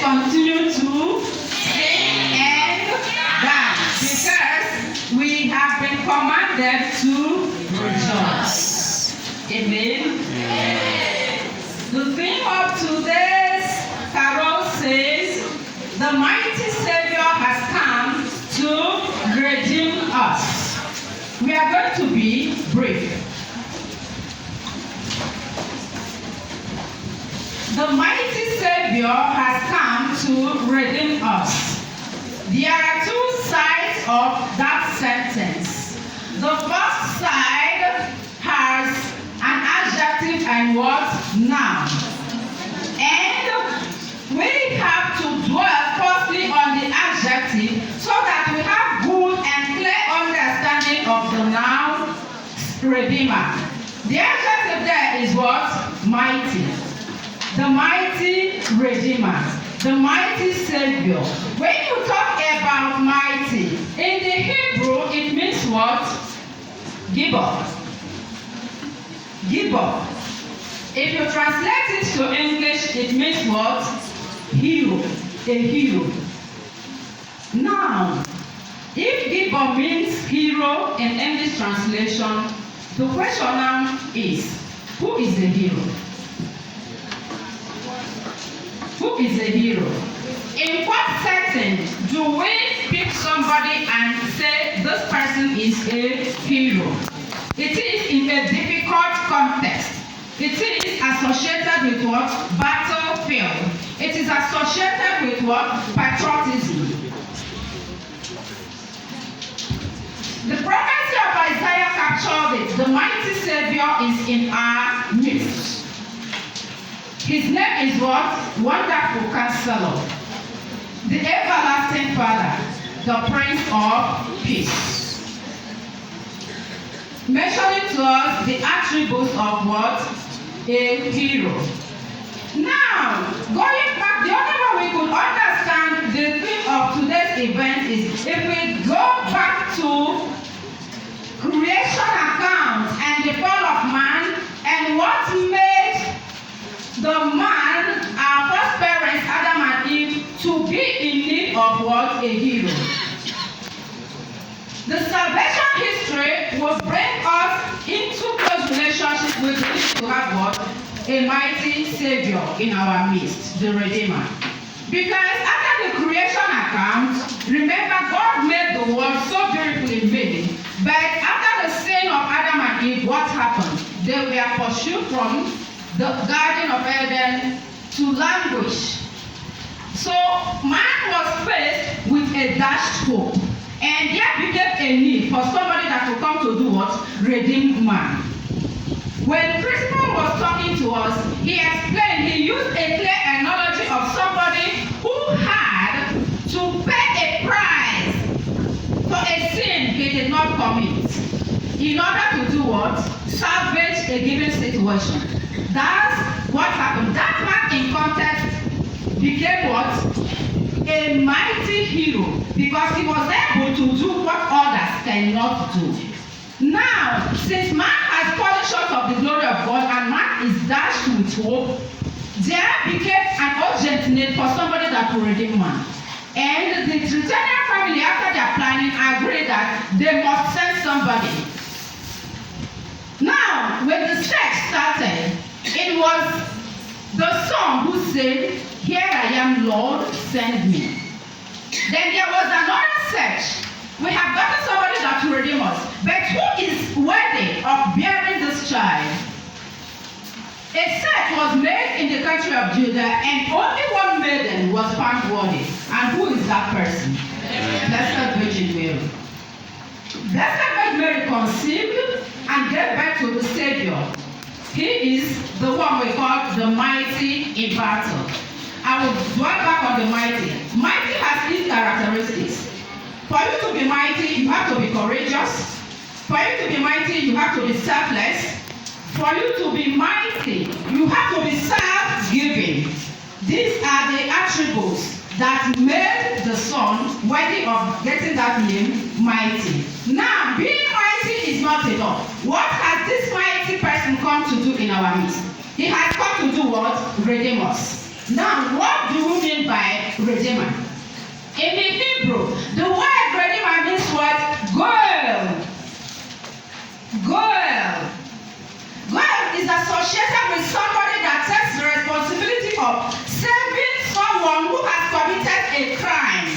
let's continue to sing and dance because we have been commanded to rejoice. Amen. The theme of today's carol says, the mighty Savior has come to redeem us. We are going to be brief. The mighty Savior has come to redeem us. There are two sides of that sentence. The first side has an adjective and what? Noun. And we have to dwell firstly on the adjective so that we have good and clear understanding of the noun Redeemer. The adjective there is what? Mighty. The mighty Redeemer. The mighty Savior. When you talk about mighty, in the Hebrew it means what? Giver. Giver. If you translate it to English, it means what? Hero. A hero. Now, if giver means hero in English translation, the question now is, who is the hero? Who is a hero? In what setting do we pick somebody and say this person is a hero? It is in a difficult context. It is associated with what? Battlefield. It is associated with what? Patriotism. The prophecy of Isaiah captures it. The mighty Savior is in our midst. His name is what? Wonderful Counselor, the Everlasting Father, the Prince of Peace. Mentioning to us the attributes of what? A hero. Now, going back, the only way we could understand the theme of today's event is if we go back to creation account and the fall of man and what made the man, our first parents, Adam and Eve, to be in need of what? A hero. The salvation history will bring us into close relationship with this to have what? A mighty Savior in our midst, the Redeemer. Because after the creation account, remember God made the world so beautifully made. But after the sin of Adam and Eve, what happened? They were pursued from the Garden of Eden to languish. So man was faced with a dashed hope. And there became a need for somebody that will come to do what? Redeem man. When the principal was talking to us, he explained, he used a clear analogy of somebody who had to pay a price for a sin he did not commit in order to do what? Salvage a given situation. That's what happened. That man in context became what? A mighty hero because he was able to do what others cannot do. Now, since man has fallen short of the glory of God and man is dashed with hope, there became an urgent need for somebody that will redeem man. And the Trinitarian family, after their planning, agreed that they must send somebody. Now, when the search started, it was the son who said, "Here I am, Lord, send me." Then there was another search. We have gotten somebody that will redeem us. But who is worthy of bearing this child? A search was made in the country of Judah, and only one maiden was found worthy. And who is that person? Blessed Virgin Mary. Blessed Virgin Mary conceived and gave birth to the Savior. He is the one we call the mighty in battle. I will dwell back on the mighty. Mighty has these characteristics. For you to be mighty, you have to be courageous. For you to be mighty, you have to be selfless. For you to be mighty, you have to be self-giving. These are the attributes that made the Son worthy of getting that name, mighty. Now, being mighty is not enough. What has this mighty person come to do in our midst? He has come to do what? Redeem us. Now, what What do we mean by Redeemer? In the Hebrew, the word Redeemer means what? Goel. Goel. Goel is associated with somebody that takes the responsibility of saving someone who has committed a crime.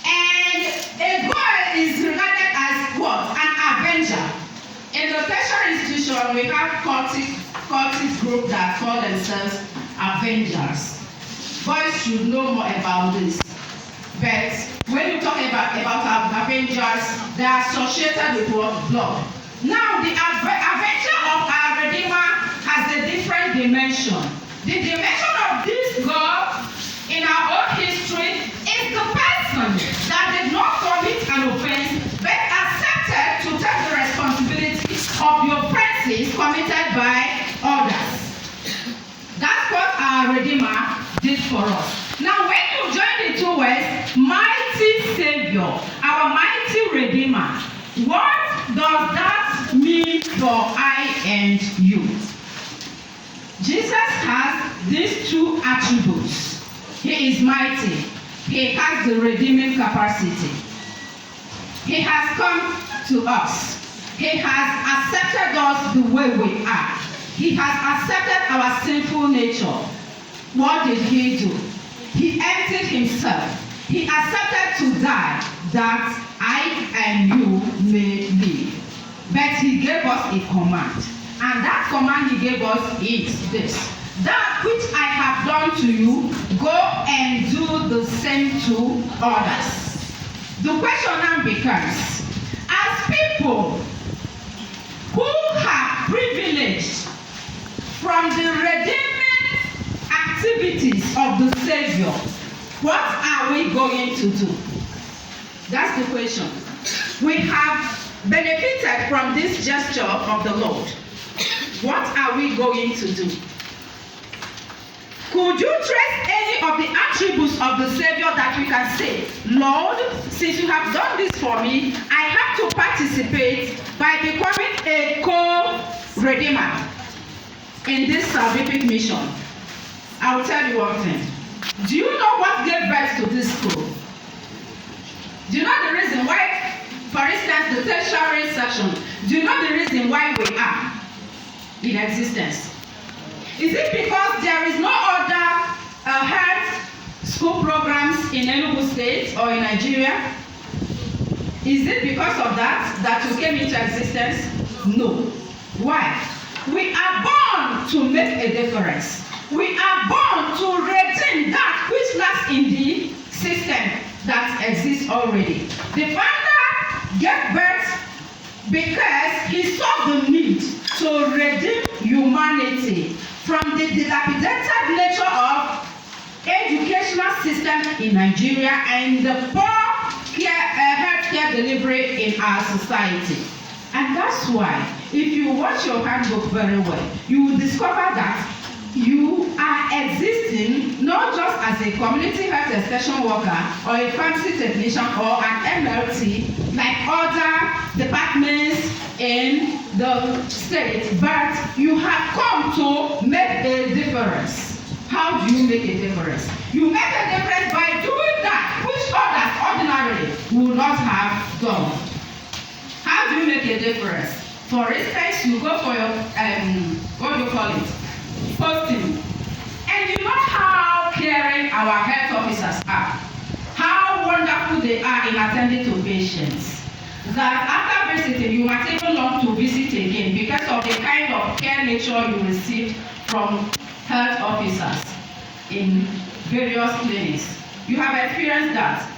And a goel is regarded as what? An avenger. In the tertiary institution, we have cultic group that call themselves avengers. Boys should know more about this. But when you talk about avengers, they are associated with what? Blood. Now, the avenger of our Redeemer has a different dimension. The dimension of this God in our own history is the person that did not commit an offense, but accepted to take the responsibility of the offenses committed by others. That's what our Redeemer did for us. Now, when you join the two words, mighty Savior, our mighty Redeemer, what does that mean for I and you? Jesus has these two attributes. He is mighty. He has the redeeming capacity. He has come to us. He has accepted us the way we are. He has accepted our sinful nature. What did he do? He emptied himself. He accepted to die that I and you may live. But he gave us a command. And that command he gave us is this: that which I have done to you, go and do the same to others. The question now becomes, as people who are privileged from the redeeming activities of the Savior, what are we going to do? That's the question. We have benefited from this gesture of the Lord. What are we going to do? Could you trace any of the attributes of the Savior that we can say, Lord, since you have done this for me, I have to participate by becoming a co-redeemer in this salvific mission? I will tell you one thing. Do you know what gave birth to this school? Do you know the reason why, for instance, the tertiary section, do you know the reason why we are in existence? Is it because there is no other health school programs in Enugu State or in Nigeria? Is it because of that you came into existence? No. Why? We are born to make a difference. We are born to redeem that which lacks in the system that exists already. The founder gave birth because he saw the need to redeem humanity from the dilapidated nature of educational system in Nigeria and the poor healthcare delivery in our society. And that's why, if you watch your handbook very well, you will discover that you are existing not just as a community health extension worker or a pharmacy technician or an MLT like other departments in the state, but you have come to make a difference. How do you make a difference? You make a difference by doing that which others ordinarily would not have done. How do you make a difference? For instance, you go for your what do you call it? Posting. And you know how caring our health officers are. How wonderful they are in attending to patients. That after visiting, you might even long to visit again because of the kind of care nature you received from health officers in various clinics. You have experienced that.